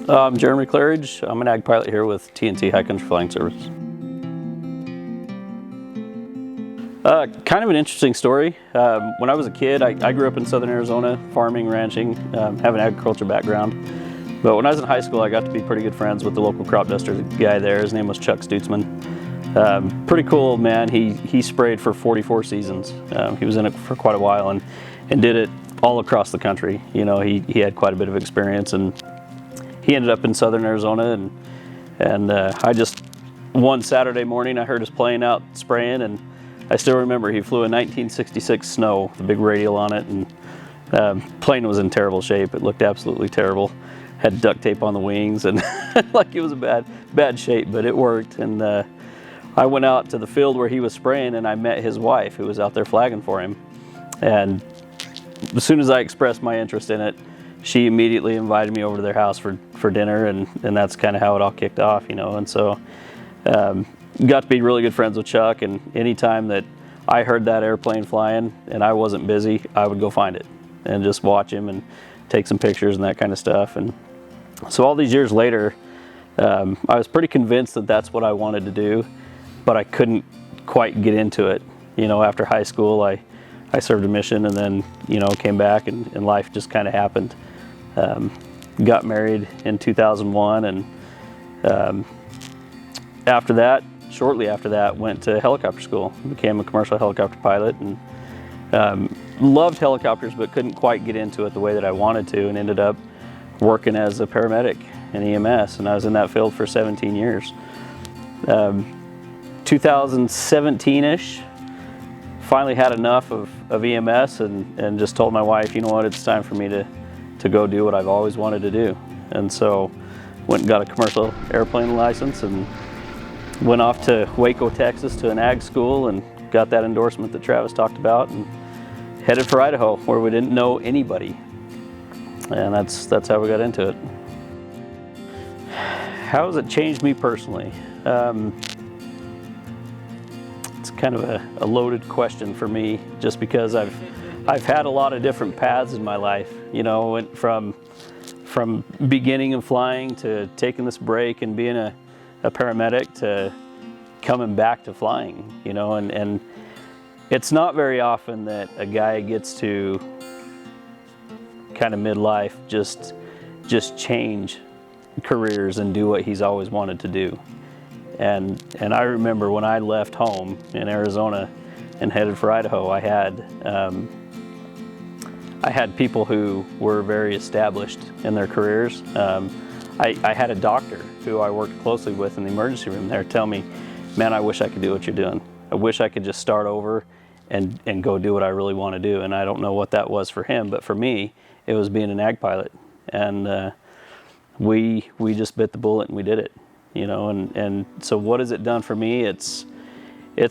I'm Jeremy Claridge. I'm an ag pilot here with T&T High Country Flying Service. Kind of an interesting story. When I was a kid, I grew up in southern Arizona, farming, ranching, have an agriculture background. But when I was in high school, I got to be pretty good friends with the local cropduster guy there. His name was Chuck Stutzman. Pretty cool man. He sprayed for 44 seasons. He was in it for quite a while and did it all across the country. You know, he had quite a bit of experience, and he ended up in southern Arizona, and I just, one Saturday morning, I heard his plane out spraying, and I still remember he flew a 1966 Snow, the big radial on it, and plane was in terrible shape. It looked absolutely terrible. Had duct tape on the wings, and like it was a bad shape, but it worked. And I went out to the field where he was spraying, and I met his wife, who was out there flagging for him. And as soon as I expressed my interest in it, she immediately invited me over to their house for dinner, and that's kind of how it all kicked off, you know. And so got to be really good friends with Chuck, and anytime that I heard that airplane flying and I wasn't busy, I would go find it and just watch him and take some pictures and that kind of stuff. And so all these years later, I was pretty convinced that that's what I wanted to do, but I couldn't quite get into it. You know, after high school, I served a mission, and then, you know, came back, and life just kind of happened. Got married in 2001, and after that, shortly after that, went to helicopter school, became a commercial helicopter pilot, and loved helicopters, but couldn't quite get into it the way that I wanted to, and ended up working as a paramedic in EMS, and I was in that field for 17 years. 2017-ish, finally had enough of EMS, and just told my wife, you know what, it's time for me to go do what I've always wanted to do. And so went and got a commercial airplane license, and went off to Waco, Texas to an ag school, and got that endorsement that Travis talked about, and headed for Idaho, where we didn't know anybody. And that's how we got into it. How has it changed me personally? It's kind of a loaded question for me, just because I've had a lot of different paths in my life. You know, went from beginning of flying to taking this break and being a paramedic to coming back to flying. You know, and it's not very often that a guy gets to kind of midlife just change careers and do what he's always wanted to do. And I remember when I left home in Arizona and headed for Idaho, I had people who were very established in their careers. I had a doctor who I worked closely with in the emergency room there tell me, man, I wish I could do what you're doing. I wish I could just start over and go do what I really want to do. And I don't know what that was for him, but for me, it was being an ag pilot. And we just bit the bullet and we did it. You know, and so what has it done for me? It's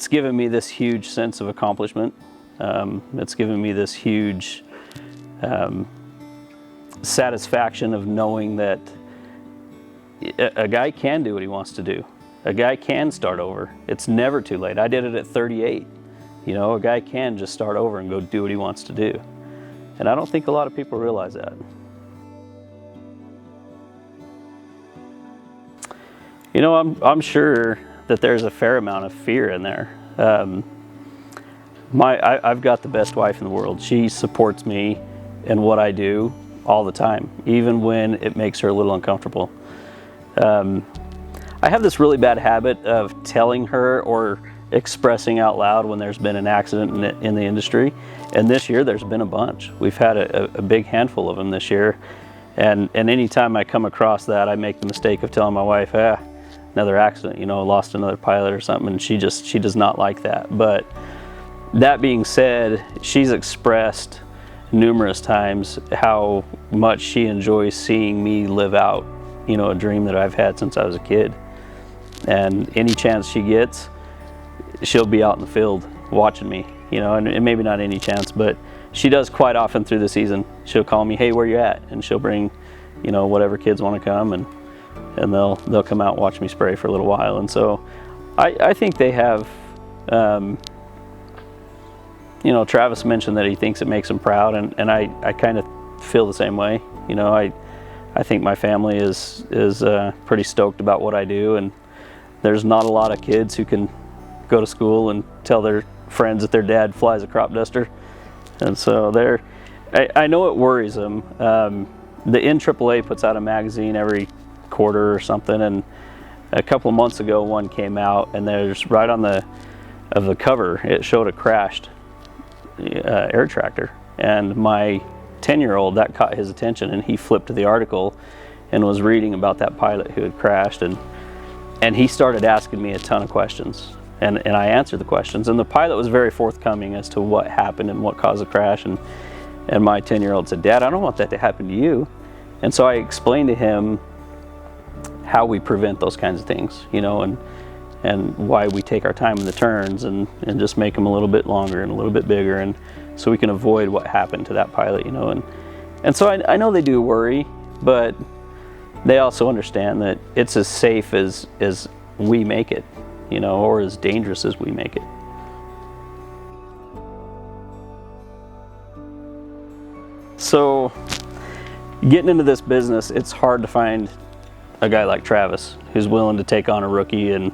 given me this huge sense of accomplishment. It's given me this huge satisfaction of knowing that a guy can do what he wants to do. A guy can start over. It's never too late. I did it at 38. You know, a guy can just start over and go do what he wants to do. And I don't think a lot of people realize that. You know, I'm sure that there's a fair amount of fear in there. I've got the best wife in the world. She supports me in what I do all the time, even when it makes her a little uncomfortable. I have this really bad habit of telling her or expressing out loud when there's been an accident in the industry. And this year there's been a bunch. We've had a big handful of them this year. And anytime I come across that, I make the mistake of telling my wife, another accident, you know, lost another pilot or something, and she does not like that. But that being said, she's expressed numerous times how much she enjoys seeing me live out, you know, a dream that I've had since I was a kid. And any chance she gets, she'll be out in the field watching me, you know, and maybe not any chance, but she does quite often through the season. She'll call me, hey, where you at? And she'll bring, you know, whatever kids want to come, and they'll come out and watch me spray for a little while. And so I think they have, you know, Travis mentioned that he thinks it makes him proud, and I kind of feel the same way. You know, I think my family is pretty stoked about what I do, and there's not a lot of kids who can go to school and tell their friends that their dad flies a crop duster. And so I know it worries them. The NAAA puts out a magazine every quarter or something, and a couple of months ago one came out, and there's right on the cover it showed a crashed air tractor, and my 10-year-old, that caught his attention, and he flipped to the article and was reading about that pilot who had crashed, and he started asking me a ton of questions, and I answered the questions, and the pilot was very forthcoming as to what happened and what caused the crash, and my 10-year-old said, "Dad, I don't want that to happen to you." And so I explained to him how we prevent those kinds of things, you know, and why we take our time in the turns and just make them a little bit longer and a little bit bigger, and so we can avoid what happened to that pilot, you know. And so I know they do worry, but they also understand that it's as safe as we make it, you know, or as dangerous as we make it. So getting into this business, it's hard to find a guy like Travis who's willing to take on a rookie and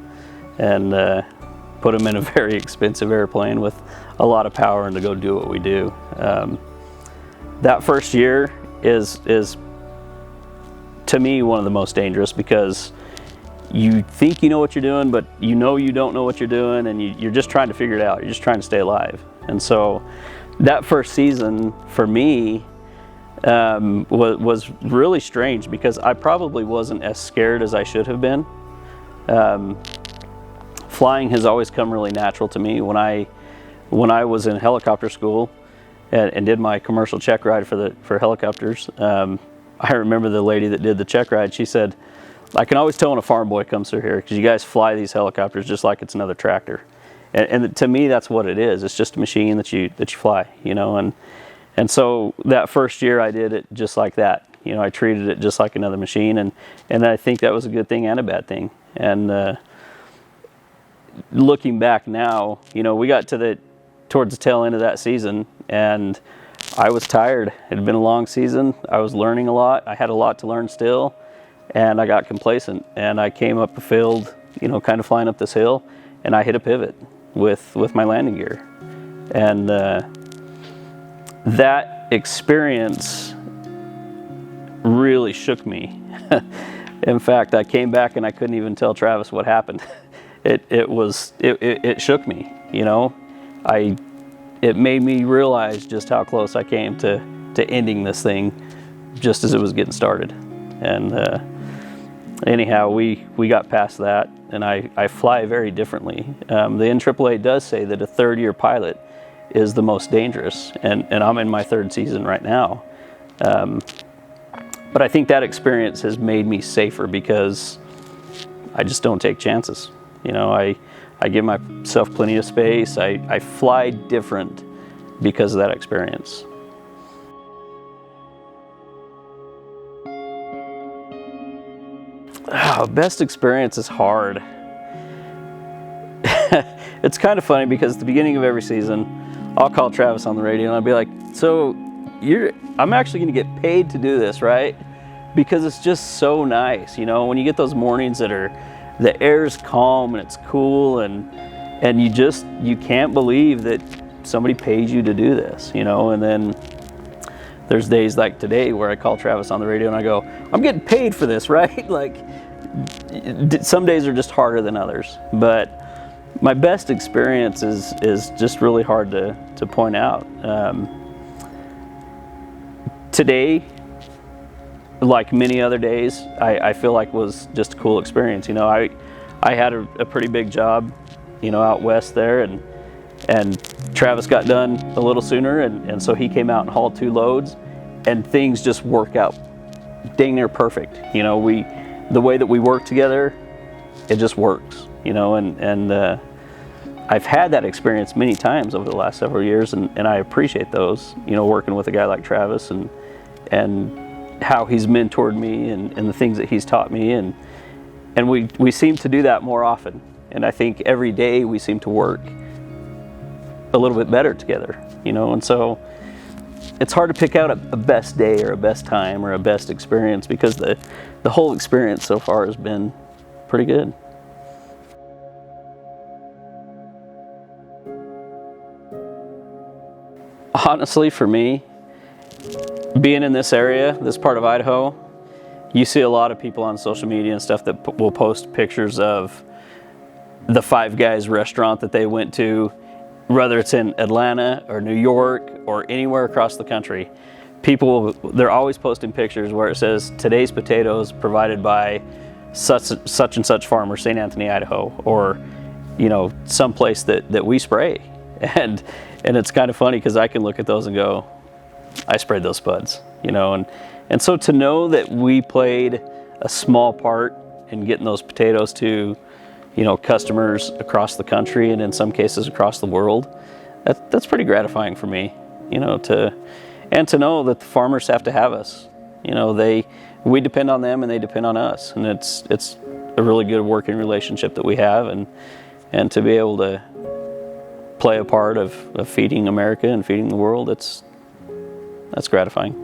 put him in a very expensive airplane with a lot of power and to go do what we do. That first year is to me one of the most dangerous, because you think you know what you're doing, but you know you don't know what you're doing, and you're just trying to figure it out. You're just trying to stay alive. And so that first season for me was really strange, because I probably wasn't as scared as I should have been. Flying has always come really natural to me. When I was in helicopter school and did my commercial check ride for helicopters, I remember the lady that did the check ride, she said, "I can always tell when a farm boy comes through here, because you guys fly these helicopters just like it's another tractor." And to me, that's what it is. It's just a machine that you fly, you know. And so that first year I did it just like that. You know, I treated it just like another machine, and I think that was a good thing and a bad thing. And looking back now, you know, we got towards the tail end of that season, and I was tired. It had been a long season. I was learning a lot. I had a lot to learn still, and I got complacent. And I came up a field, you know, kind of flying up this hill, and I hit a pivot with my landing gear. And that experience really shook me. In fact, I came back and I couldn't even tell Travis what happened. It shook me, you know. It made me realize just how close I came to ending this thing just as it was getting started. And anyhow, we got past that, and I fly very differently. The NAAA does say that a third-year pilot is the most dangerous, and I'm in my third season right now. But I think that experience has made me safer, because I just don't take chances. You know, I give myself plenty of space. I fly different because of that experience. Best experience is hard. It's kind of funny, because at the beginning of every season, I'll call Travis on the radio and I'll be like, "So I'm actually going to get paid to do this, right?" Because it's just so nice, you know, when you get those mornings that the air's calm and it's cool, and you can't believe that somebody pays you to do this, you know. And then there's days like today where I call Travis on the radio and I go, "I'm getting paid for this, right?" Like, some days are just harder than others, but my best experience is just really hard to point out. Today, like many other days, I feel like was just a cool experience. You know, I had a pretty big job, you know, out west there, and Travis got done a little sooner, and so he came out and hauled 2 loads, and things just worked out dang near perfect. You know, the way that we work together, it just works, you know, and I've had that experience many times over the last several years, and I appreciate those, you know, working with a guy like Travis, and how he's mentored me, and the things that he's taught me, and we seem to do that more often. And I think every day we seem to work a little bit better together, you know. And so it's hard to pick out a best day or a best time or a best experience, because the whole experience so far has been pretty good. Honestly, for me, being in this area, this part of Idaho, you see a lot of people on social media and stuff that will post pictures of the Five Guys restaurant that they went to, whether it's in Atlanta or New York or anywhere across the country. They're always posting pictures where it says, today's potatoes provided by such and such farmer, St. Anthony, Idaho, or someplace that we spray. And it's kind of funny, because I can look at those and go, I sprayed those spuds, and so to know that we played a small part in getting those potatoes to customers across the country, and in some cases across the world, that's pretty gratifying for me, to know that the farmers have to have us. We depend on them and they depend on us, and it's a really good working relationship that we have, and to be able to play a part of feeding America and feeding the world, that's gratifying.